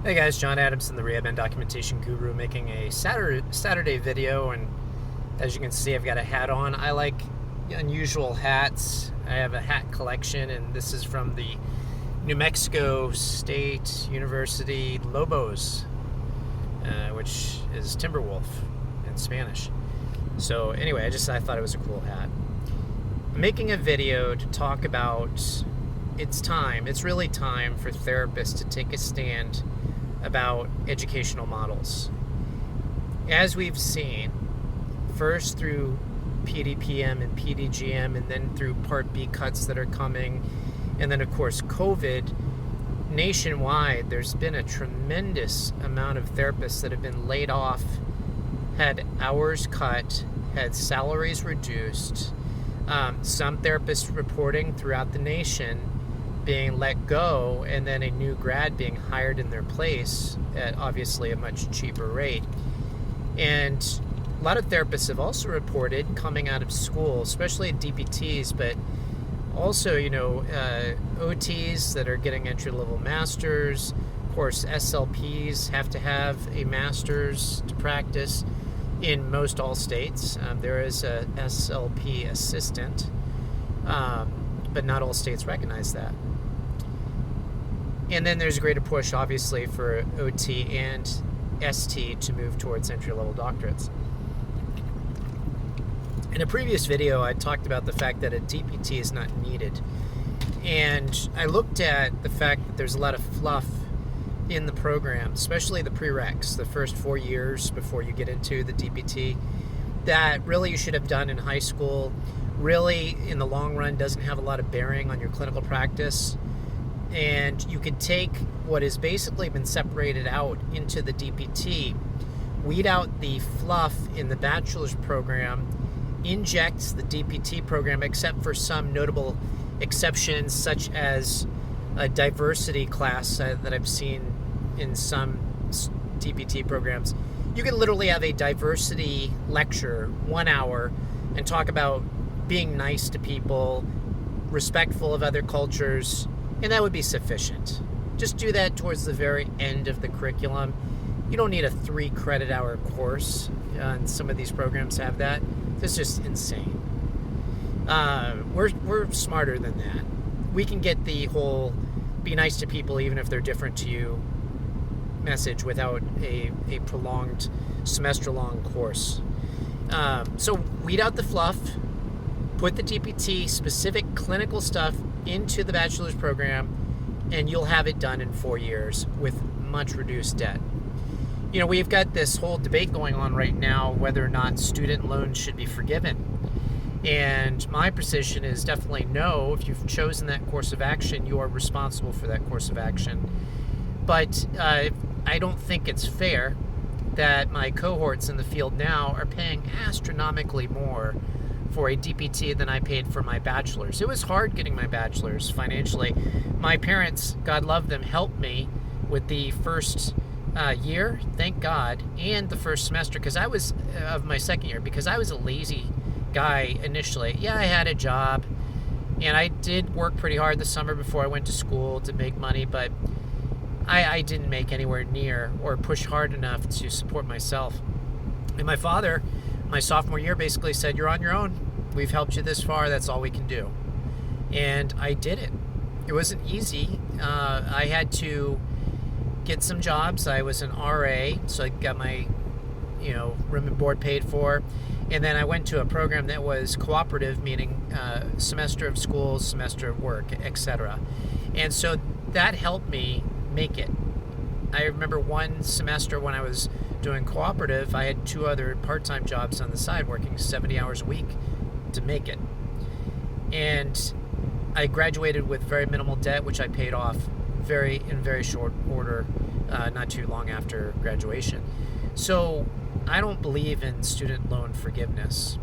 Hey guys, John Adamson, the Rehab and Documentation Guru, making a Saturday video, and as you can see, I've got a hat on. I like unusual hats. I have a hat collection, and this is from the New Mexico State University Lobos, which is Timberwolf in Spanish. So anyway, I thought it was a cool hat. I'm making a video to talk about it's really time for therapists to take a stand about educational models. As we've seen, first through PDPM and PDGM, and then through Part B cuts that are coming, and then of course COVID, nationwide there's been a tremendous amount of therapists that have been laid off, had hours cut, had salaries reduced, some therapists reporting throughout the nation being let go, and then a new grad being hired in their place at obviously a much cheaper rate. And a lot of therapists have also reported coming out of school, especially DPTs, but also, OTs that are getting entry-level masters. Of course, SLPs have to have a master's to practice in most all states. There is a SLP assistant, but not all states recognize that. And then there's a greater push, obviously, for OT and ST to move towards entry-level doctorates. In a previous video, I talked about the fact that a DPT is not needed. And I looked at the fact that there's a lot of fluff in the program, especially the prereqs, the first 4 years before you get into the DPT, that really you should have done in high school. Really, in the long run, doesn't have a lot of bearing on your clinical practice. And you could take what has basically been separated out into the DPT, weed out the fluff in the bachelor's program, inject the DPT program, except for some notable exceptions, such as a diversity class that I've seen in some DPT programs. You can literally have a diversity lecture, 1 hour, and talk about being nice to people, respectful of other cultures, and that would be sufficient. Just do that towards the very end of the curriculum. You don't need a 3 credit hour course, and some of these programs have that. It's just insane. We're smarter than that. We can get the whole be nice to people even if they're different to you message without a prolonged semester-long course. So weed out the fluff, put the DPT specific clinical stuff into the bachelor's program, and you'll have it done in 4 years with much reduced debt. We've got this whole debate going on right now whether or not student loans should be forgiven. And my position is definitely no. If you've chosen that course of action, you are responsible for that course of action. But I don't think it's fair that my cohorts in the field now are paying astronomically more for a DPT than I paid for my bachelor's. It was hard getting my bachelor's financially. My parents, God love them, helped me with the first year, thank God, and the first semester of my second year, because I was a lazy guy initially. Yeah, I had a job, and I did work pretty hard the summer before I went to school to make money, but I didn't make anywhere near or push hard enough to support myself. And my father, my sophomore year, basically said, "You're on your own. We've helped you this far. That's all we can do." And I did it. It wasn't easy. I had to get some jobs. I was an RA, so I got my room and board paid for. And then I went to a program that was cooperative, meaning semester of school, semester of work, etc. And so that helped me make it. I remember one semester when I was doing cooperative, I had 2 other part-time jobs on the side, working 70 hours a week to make it. And I graduated with very minimal debt, which I paid off in very short order, not too long after graduation. So I don't believe in student loan forgiveness.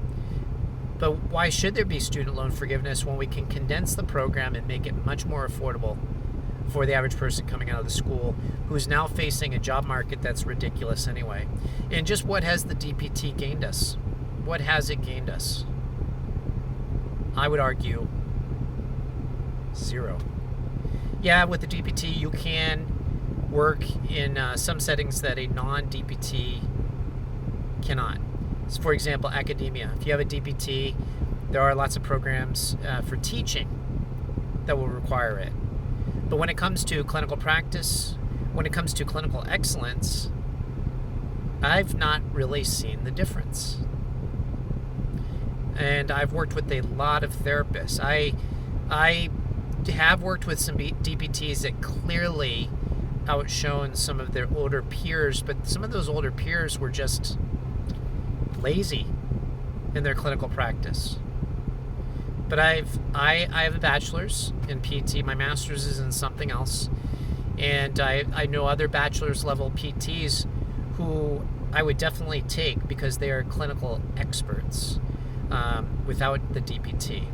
But why should there be student loan forgiveness when we can condense the program and make it much more affordable for the average person coming out of the school who's now facing a job market that's ridiculous anyway? And just what has the DPT gained us? What has it gained us? I would argue 0. Yeah, with the DPT, you can work in some settings that a non-DPT cannot. So for example, academia. If you have a DPT, there are lots of programs for teaching that will require it. But when it comes to clinical practice, when it comes to clinical excellence, I've not really seen the difference. And I've worked with a lot of therapists. I have worked with some DPTs that clearly outshone some of their older peers, but some of those older peers were just lazy in their clinical practice. But I have a bachelor's in PT. My master's is in something else. And I know other bachelor's level PTs who I would definitely take because they are clinical experts without the DPT.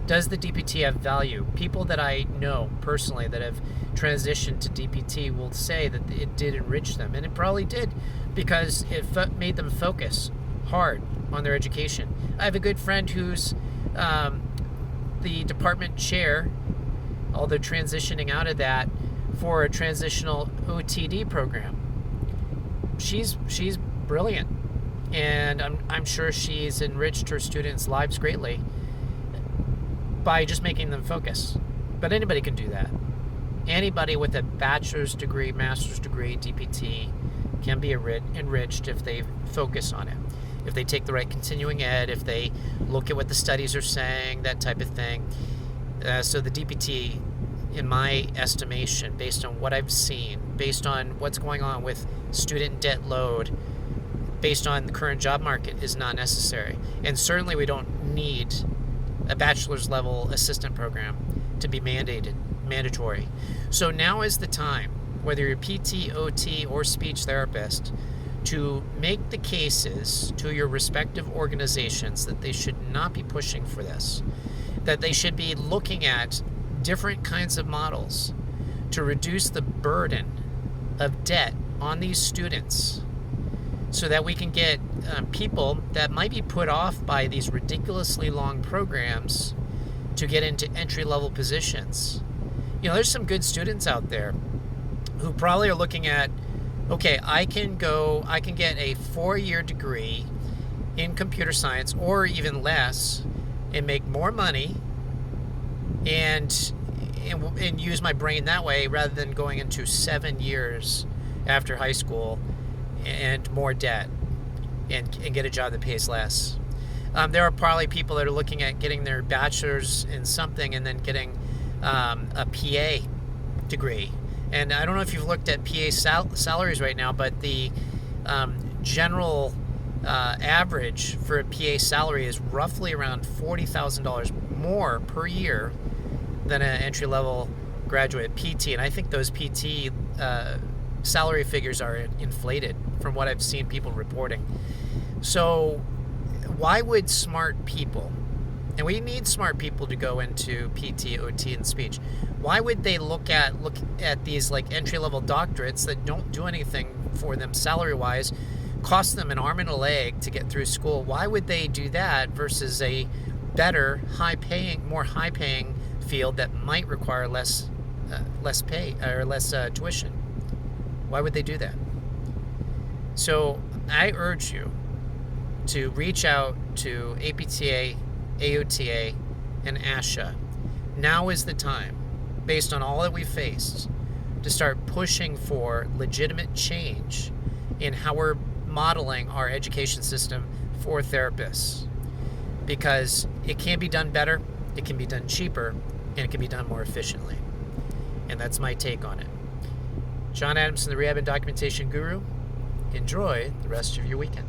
Does the DPT have value? People that I know personally that have transitioned to DPT will say that it did enrich them. And it probably did because it made them focus hard on their education. I have a good friend who's the department chair, although transitioning out of that, for a transitional OTD program. She's brilliant, and I'm sure she's enriched her students' lives greatly by just making them focus. But anybody can do that. Anybody with a bachelor's degree, master's degree, DPT can be enriched if they focus on it. If they take the right continuing ed, if they look at what the studies are saying, that type of thing. So the DPT, in my estimation, based on what I've seen, based on what's going on with student debt load, based on the current job market, is not necessary. And certainly we don't need a bachelor's level assistant program to be mandatory. So now is the time, whether you're PT, OT, or speech therapist, to make the cases to your respective organizations that they should not be pushing for this, that they should be looking at different kinds of models to reduce the burden of debt on these students so that we can get people that might be put off by these ridiculously long programs to get into entry-level positions. You know, there's some good students out there who probably are looking at, okay, I can get a 4-year degree in computer science or even less and make more money and use my brain that way rather than going into 7 years after high school and more debt and get a job that pays less. There are probably people that are looking at getting their bachelor's in something and then getting a PA degree. And I don't know if you've looked at PA salaries right now, but the general average for a PA salary is roughly around $40,000 more per year than an entry-level graduate PT. And I think those PT salary figures are inflated from what I've seen people reporting. So why would smart people, and we need smart people to go into PT, OT, and speech, why would they look at these like entry-level doctorates that don't do anything for them salary-wise, cost them an arm and a leg to get through school? Why would they do that versus a better, more high-paying field that might require less pay or less tuition? Why would they do that? So I urge you to reach out to APTA, AOTA, and ASHA. Now is the time, based on all that we've faced, to start pushing for legitimate change in how we're modeling our education system for therapists. Because it can be done better, it can be done cheaper, and it can be done more efficiently. And that's my take on it. John Adamson, the Rehab and Documentation Guru. Enjoy the rest of your weekend.